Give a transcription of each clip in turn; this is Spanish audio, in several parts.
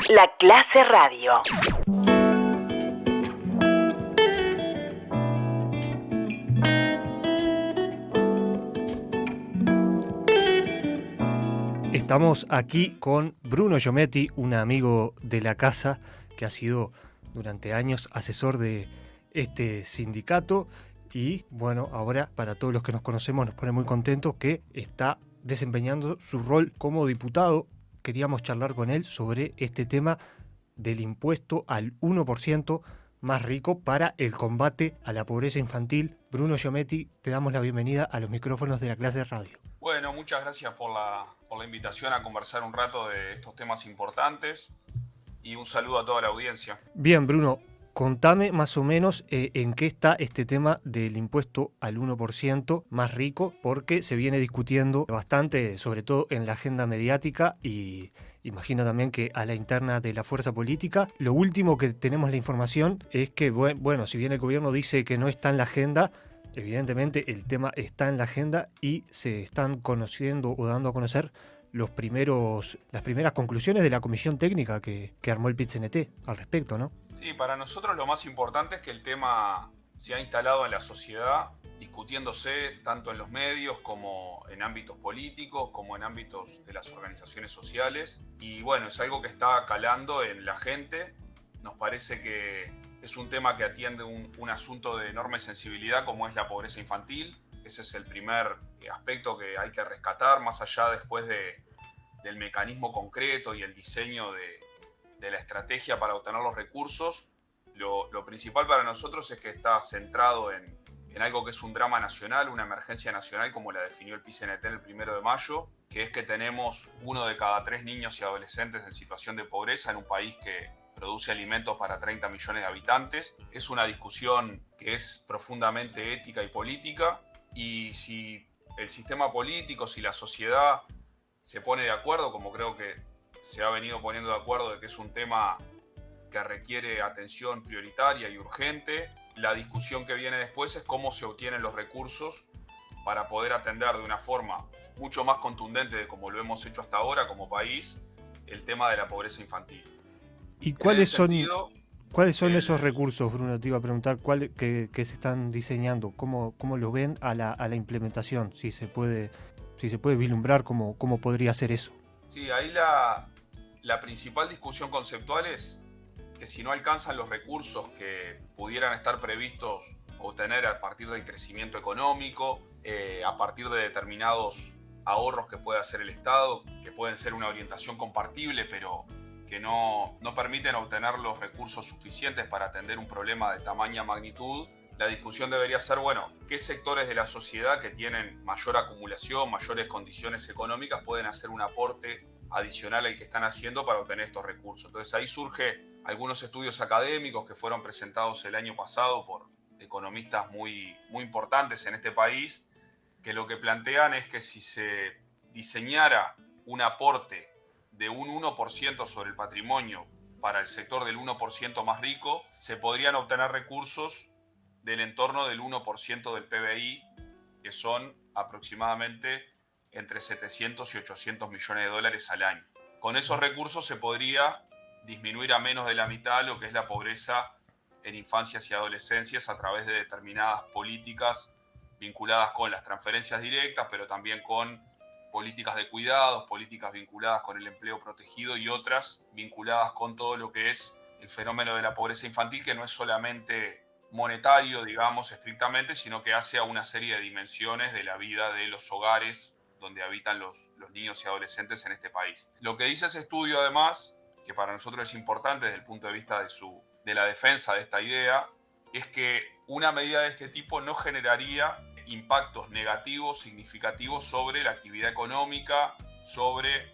La Clase Radio. Estamos aquí con Bruno Giometti, un amigo de la casa que ha sido durante años asesor de este sindicato y bueno, ahora para todos los que nos conocemos nos pone muy contentos que está desempeñando su rol como diputado. Queríamos charlar con él sobre este tema del impuesto al 1% más rico para el combate a la pobreza infantil. Bruno Giometti, te damos la bienvenida a los micrófonos de La Clase Radio. Bueno, muchas gracias por la invitación a conversar un rato de estos temas importantes y un saludo a toda la audiencia. Bien, Bruno, contame más o menos en qué está este tema del impuesto al 1% más rico, porque se viene discutiendo bastante, sobre todo en la agenda mediática y imagino también que a la interna de la fuerza política. Lo último que tenemos la información es que, bueno, si bien el gobierno dice que no está en la agenda, evidentemente el tema está en la agenda y se están conociendo o dando a conocer las primeras conclusiones de la comisión técnica que armó el PIT-CNT al respecto, ¿no? Sí, para nosotros lo más importante es que el tema se ha instalado en la sociedad, discutiéndose tanto en los medios como en ámbitos políticos, como en ámbitos de las organizaciones sociales. Y bueno, es algo que está calando en la gente. Nos parece que es un tema que atiende un asunto de enorme sensibilidad como es la pobreza infantil. Ese es el primer aspecto que hay que rescatar, más allá después del mecanismo concreto y el diseño de la estrategia para obtener los recursos. Lo principal para nosotros es que está centrado en algo que es un drama nacional, una emergencia nacional, como la definió el PIT-CNT el 1 de mayo, que es que tenemos 1 de cada 3 niños y adolescentes en situación de pobreza en un país que produce alimentos para 30 millones de habitantes. Es una discusión que es profundamente ética y política, y si el sistema político, si la sociedad se pone de acuerdo, como creo que se ha venido poniendo de acuerdo de que es un tema que requiere atención prioritaria y urgente, la discusión que viene después es cómo se obtienen los recursos para poder atender de una forma mucho más contundente de como lo hemos hecho hasta ahora como país el tema de la pobreza infantil. ¿Y cuáles son esos recursos, Bruno? Te iba a preguntar que se están diseñando, cómo lo ven a la implementación, si se puede vislumbrar cómo podría ser eso. Sí, ahí la principal discusión conceptual es que si no alcanzan los recursos que pudieran estar previstos obtener a partir del crecimiento económico, a partir de determinados ahorros que puede hacer el Estado, que pueden ser una orientación compartible, pero que no permiten obtener los recursos suficientes para atender un problema de tamaña magnitud, la discusión debería ser, bueno, ¿qué sectores de la sociedad que tienen mayor acumulación, mayores condiciones económicas pueden hacer un aporte adicional al que están haciendo para obtener estos recursos? Entonces ahí surge algunos estudios académicos que fueron presentados el año pasado por economistas muy importantes en este país, que lo que plantean es que si se diseñara un aporte de un 1% sobre el patrimonio para el sector del 1% más rico, se podrían obtener recursos del entorno del 1% del PBI, que son aproximadamente entre 700 y 800 millones de dólares al año. Con esos recursos se podría disminuir a menos de la mitad lo que es la pobreza en infancias y adolescencias a través de determinadas políticas vinculadas con las transferencias directas, pero también con políticas de cuidados, políticas vinculadas con el empleo protegido y otras vinculadas con todo lo que es el fenómeno de la pobreza infantil, que no es solamente monetario, digamos, estrictamente, sino que hace a una serie de dimensiones de la vida de los hogares donde habitan los niños y adolescentes en este país. Lo que dice ese estudio, además, que para nosotros es importante desde el punto de vista de la defensa de esta idea, es que una medida de este tipo no generaría impactos negativos significativos sobre la actividad económica, sobre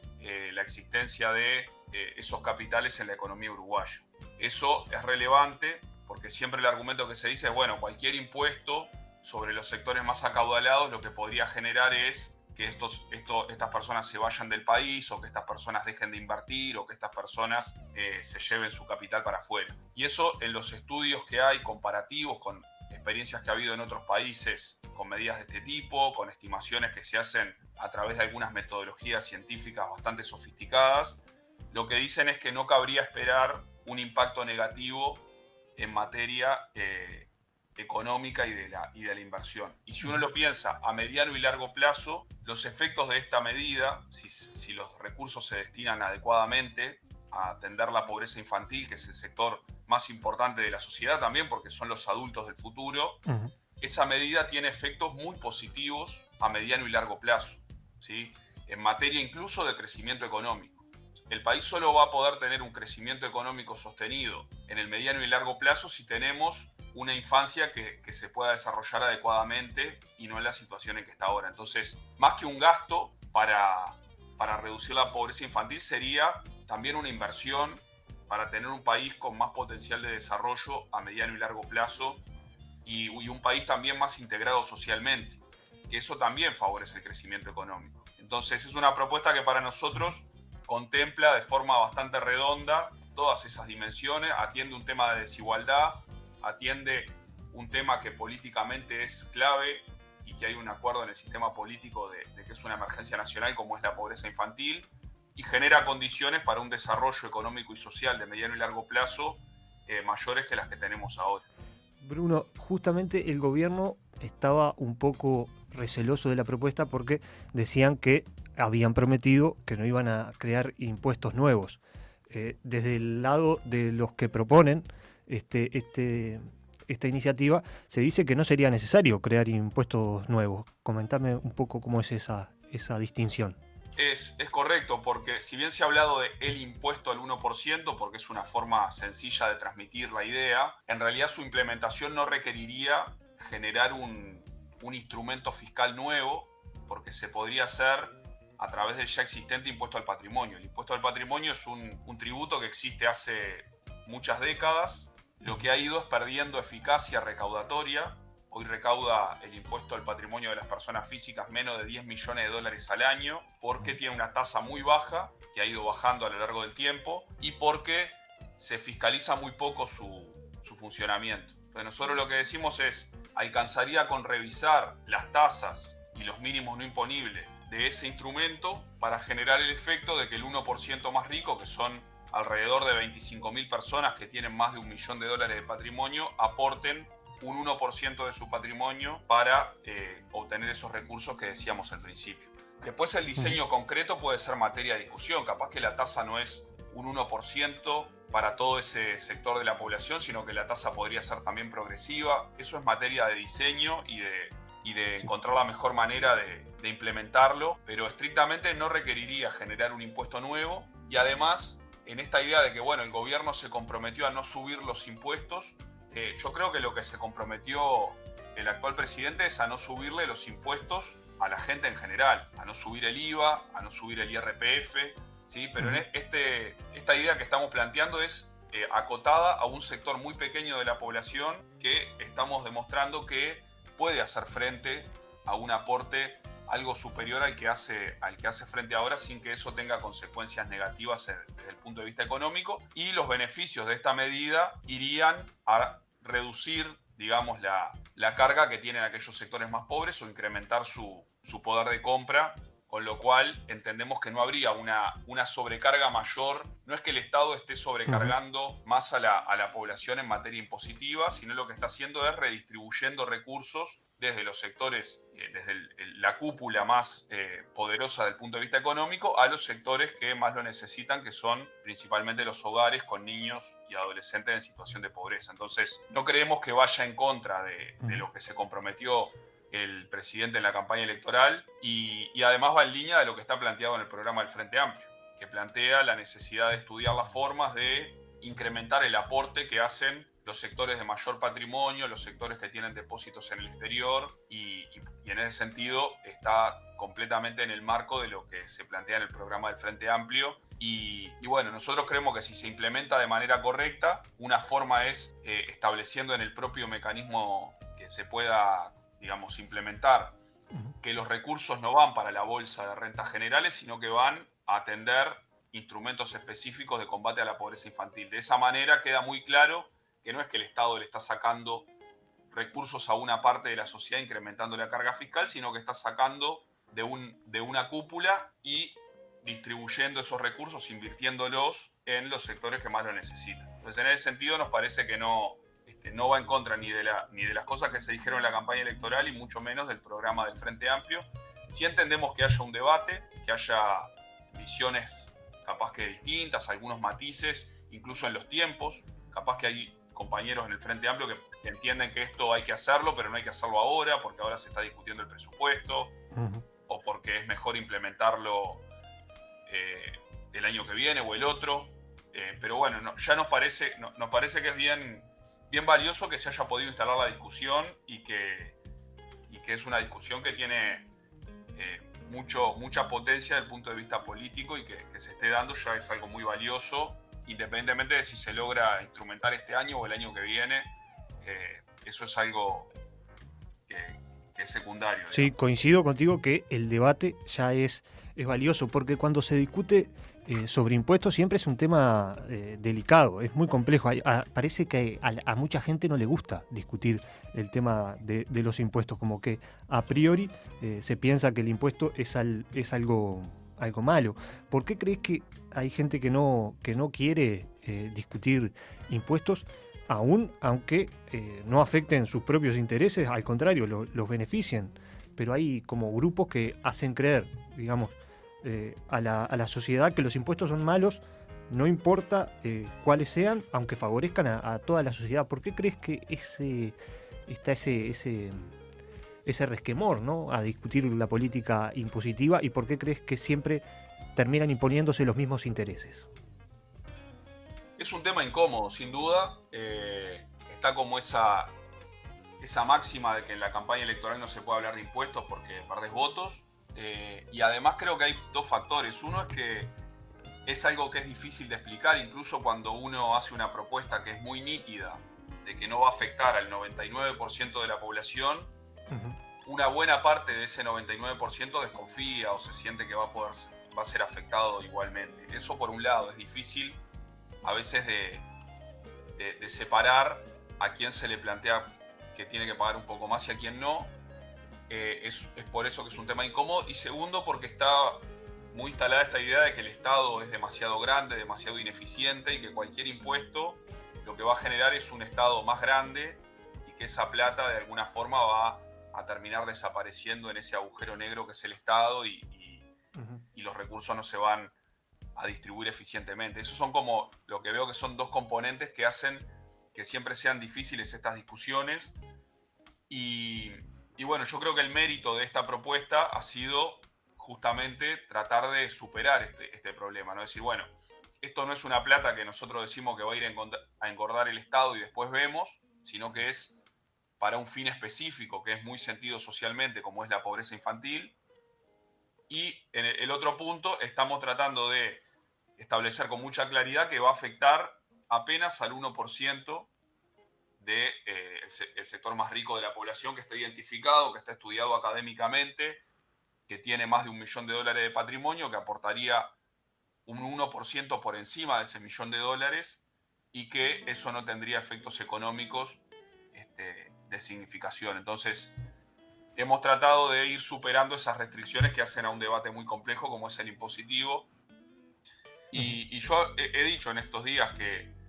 la existencia de esos capitales en la economía uruguaya. Eso es relevante porque siempre el argumento que se dice es, bueno, cualquier impuesto sobre los sectores más acaudalados lo que podría generar es que estas personas se vayan del país, o que estas personas dejen de invertir, o que estas personas se lleven su capital para afuera. Y eso, en los estudios que hay comparativos con experiencias que ha habido en otros países con medidas de este tipo, con estimaciones que se hacen a través de algunas metodologías científicas bastante sofisticadas, lo que dicen es que no cabría esperar un impacto negativo en materia económica y de la inversión. Y si uno lo piensa a mediano y largo plazo, los efectos de esta medida, si los recursos se destinan adecuadamente a atender la pobreza infantil, que es el sector más importante de la sociedad también, porque son los adultos del futuro, esa medida tiene efectos muy positivos a mediano y largo plazo, ¿sí? En materia incluso de crecimiento económico. El país solo va a poder tener un crecimiento económico sostenido en el mediano y largo plazo si tenemos una infancia que se pueda desarrollar adecuadamente y no en la situación en que está ahora. Entonces, más que un gasto para reducir la pobreza infantil, sería también una inversión para tener un país con más potencial de desarrollo a mediano y largo plazo y un país también más integrado socialmente, que eso también favorece el crecimiento económico. Entonces, es una propuesta que para nosotros contempla de forma bastante redonda todas esas dimensiones, atiende un tema de desigualdad, atiende un tema que políticamente es clave y que hay un acuerdo en el sistema político de que es una emergencia nacional como es la pobreza infantil, y genera condiciones para un desarrollo económico y social de mediano y largo plazo mayores que las que tenemos ahora. Bruno, justamente el gobierno estaba un poco receloso de la propuesta porque decían que habían prometido que no iban a crear impuestos nuevos. Desde el lado de los que proponen esta iniciativa, se dice que no sería necesario crear impuestos nuevos. Comentame un poco cómo es esa distinción. Es correcto, porque si bien se ha hablado de el impuesto al 1%, porque es una forma sencilla de transmitir la idea, en realidad su implementación no requeriría generar un instrumento fiscal nuevo, porque se podría hacer a través del ya existente impuesto al patrimonio. El impuesto al patrimonio es un tributo que existe hace muchas décadas, lo que ha ido es perdiendo eficacia recaudatoria. Hoy recauda el impuesto al patrimonio de las personas físicas menos de 10 millones de dólares al año, porque tiene una tasa muy baja, que ha ido bajando a lo largo del tiempo, y porque se fiscaliza muy poco su funcionamiento. Entonces nosotros lo que decimos es, alcanzaría con revisar las tasas y los mínimos no imponibles de ese instrumento para generar el efecto de que el 1% más rico, que son alrededor de 25.000 personas que tienen más de $1 millón de patrimonio, aporten un 1% de su patrimonio para obtener esos recursos que decíamos al principio. Después el diseño concreto puede ser materia de discusión, capaz que la tasa no es un 1% para todo ese sector de la población, sino que la tasa podría ser también progresiva. Eso es materia de diseño y de encontrar la mejor manera de implementarlo, pero estrictamente no requeriría generar un impuesto nuevo, y además en esta idea de que bueno, el gobierno se comprometió a no subir los impuestos, yo creo que lo que se comprometió el actual presidente es a no subirle los impuestos a la gente en general, a no subir el IVA, a no subir el IRPF, ¿sí? Pero esta idea que estamos planteando es acotada a un sector muy pequeño de la población que estamos demostrando que puede hacer frente a un aporte algo superior al que hace frente ahora, sin que eso tenga consecuencias negativas desde el punto de vista económico, y los beneficios de esta medida irían a reducir, digamos, la carga que tienen aquellos sectores más pobres o incrementar su poder de compra, con lo cual entendemos que no habría una sobrecarga mayor. No es que el Estado esté sobrecargando más a la población en materia impositiva, sino lo que está haciendo es redistribuyendo recursos desde los sectores, desde la cúpula más poderosa del punto de vista económico, a los sectores que más lo necesitan, que son principalmente los hogares con niños y adolescentes en situación de pobreza. Entonces, no creemos que vaya en contra de lo que se comprometió el presidente en la campaña electoral, y además va en línea de lo que está planteado en el programa del Frente Amplio, que plantea la necesidad de estudiar las formas de incrementar el aporte que hacen los sectores de mayor patrimonio, los sectores que tienen depósitos en el exterior, y en ese sentido está completamente en el marco de lo que se plantea en el programa del Frente Amplio. Y bueno, nosotros creemos que si se implementa de manera correcta, una forma es estableciendo en el propio mecanismo que se pueda, digamos, implementar, que los recursos no van para la bolsa de rentas generales, sino que van a atender instrumentos específicos de combate a la pobreza infantil. De esa manera queda muy claro que no es que el Estado le está sacando recursos a una parte de la sociedad incrementando la carga fiscal, sino que está sacando de una cúpula y distribuyendo esos recursos, invirtiéndolos en los sectores que más lo necesitan. Entonces, en ese sentido, nos parece que no va en contra ni de las cosas que se dijeron en la campaña electoral y mucho menos del programa del Frente Amplio. Sí entendemos que haya un debate, que haya visiones capaz que distintas, algunos matices, incluso en los tiempos. Capaz que hay compañeros en el Frente Amplio que entienden que esto hay que hacerlo, pero no hay que hacerlo ahora, porque ahora se está discutiendo el presupuesto, o porque es mejor implementarlo el año que viene o el otro. Pero bueno, ya nos parece que es bien valioso que se haya podido instalar la discusión y que es una discusión que tiene mucha potencia desde el punto de vista político, y que se esté dando ya es algo muy valioso, independientemente de si se logra instrumentar este año o el año que viene. Eso es algo que es secundario, digamos. Sí, coincido contigo que el debate ya es valioso, porque cuando se discute sobre impuestos siempre es un tema delicado, es muy complejo. Parece que a mucha gente no le gusta discutir el tema de los impuestos, como que a priori se piensa que el impuesto es algo malo. ¿Por qué crees que hay gente que no quiere discutir impuestos, aunque no afecten sus propios intereses? Al contrario, los beneficien? Pero hay como grupos que hacen creer, digamos, a la sociedad que los impuestos son malos, no importa cuáles sean, aunque favorezcan a toda la sociedad. ¿Por qué crees que está ese resquemor, ¿no?, a discutir la política impositiva, y por qué crees que siempre terminan imponiéndose los mismos intereses? Es un tema incómodo, sin duda. Está como esa máxima de que en la campaña electoral no se puede hablar de impuestos porque perdés votos. Y además creo que hay dos factores. Uno es que es algo que es difícil de explicar, incluso cuando uno hace una propuesta que es muy nítida, de que no va a afectar al 99% de la población. Una buena parte de ese 99% desconfía o se siente que va a ser afectado igualmente. Eso por un lado, es difícil a veces de separar a quién se le plantea que tiene que pagar un poco más y a quién no. Es por eso que es un tema incómodo. Y segundo, porque está muy instalada esta idea de que el Estado es demasiado grande, demasiado ineficiente, y que cualquier impuesto lo que va a generar es un Estado más grande, y que esa plata de alguna forma va a terminar desapareciendo en ese agujero negro que es el Estado, y los recursos no se van a distribuir eficientemente. Esos son como lo que veo que son dos componentes que hacen que siempre sean difíciles estas discusiones. Y bueno, yo creo que el mérito de esta propuesta ha sido justamente tratar de superar este problema, ¿no? Decir, bueno, esto no es una plata que nosotros decimos que va a ir a engordar el Estado y después vemos, sino que es para un fin específico que es muy sentido socialmente, como es la pobreza infantil. Y en el otro punto estamos tratando de establecer con mucha claridad que va a afectar apenas al 1% del sector más rico de la población, que está identificado, que está estudiado académicamente, que tiene más de $1 millón de patrimonio, que aportaría un 1% por encima de ese $1 millón, y que eso no tendría efectos económicos de significación. Entonces, hemos tratado de ir superando esas restricciones que hacen a un debate muy complejo como es el impositivo. Y yo he dicho en estos días que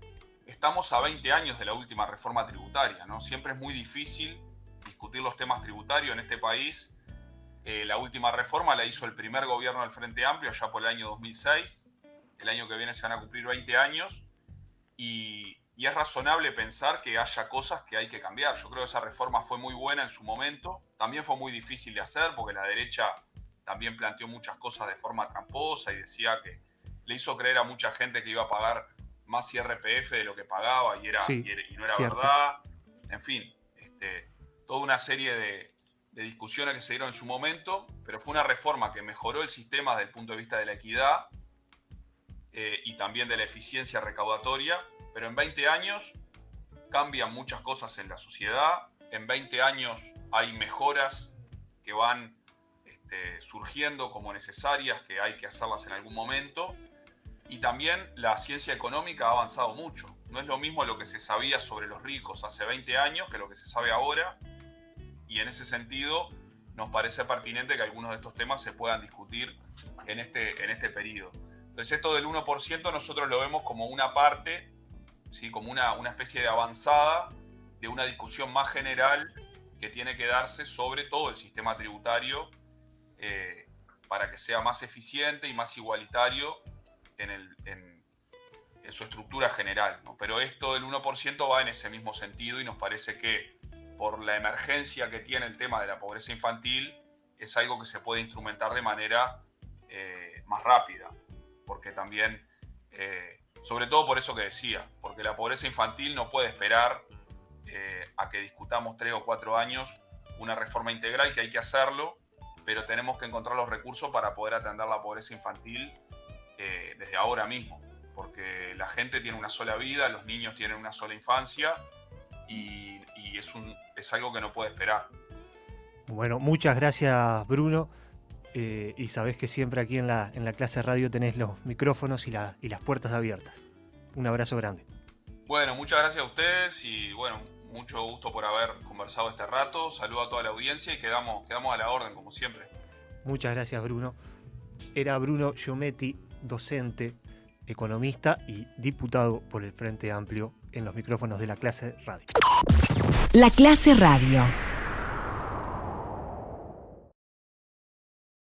estamos a 20 años de la última reforma tributaria, ¿no? Siempre es muy difícil discutir los temas tributarios en este país. La última reforma la hizo el primer gobierno del Frente Amplio, allá por el año 2006. El año que viene se van a cumplir 20 años. Y es razonable pensar que haya cosas que hay que cambiar. Yo creo que esa reforma fue muy buena en su momento. También fue muy difícil de hacer porque la derecha también planteó muchas cosas de forma tramposa y decía que le hizo creer a mucha gente que iba a pagar más IRPF de lo que pagaba, y no era cierto. verdad. En fin, toda una serie de discusiones que se dieron en su momento, pero fue una reforma que mejoró el sistema desde el punto de vista de la equidad y también de la eficiencia recaudatoria. Pero en 20 años cambian muchas cosas en la sociedad. En 20 años hay mejoras que van surgiendo como necesarias, que hay que hacerlas en algún momento. Y también la ciencia económica ha avanzado mucho. No es lo mismo lo que se sabía sobre los ricos hace 20 años que lo que se sabe ahora. Y en ese sentido, nos parece pertinente que algunos de estos temas se puedan discutir en este periodo. Entonces esto del 1% nosotros lo vemos como una parte, ¿sí? Como una especie de avanzada de una discusión más general que tiene que darse sobre todo el sistema tributario para que sea más eficiente y más igualitario en su estructura general, ¿no? Pero esto del 1% va en ese mismo sentido y nos parece que por la emergencia que tiene el tema de la pobreza infantil es algo que se puede instrumentar de manera más rápida, porque también, sobre todo por eso que decía, porque la pobreza infantil no puede esperar a que discutamos 3 o 4 años una reforma integral, que hay que hacerlo, pero tenemos que encontrar los recursos para poder atender la pobreza infantil desde ahora mismo, porque la gente tiene una sola vida, los niños tienen una sola infancia y es algo que no puede esperar. Bueno, muchas gracias, Bruno. Y sabés que siempre aquí en la clase radio tenés los micrófonos y las puertas abiertas. Un abrazo grande. Bueno, muchas gracias a ustedes y bueno, mucho gusto por haber conversado este rato. Saludo a toda la audiencia y quedamos a la orden, como siempre. Muchas gracias, Bruno. Era Bruno Giometti, docente, economista y diputado por el Frente Amplio en los micrófonos de la clase radio. La clase radio.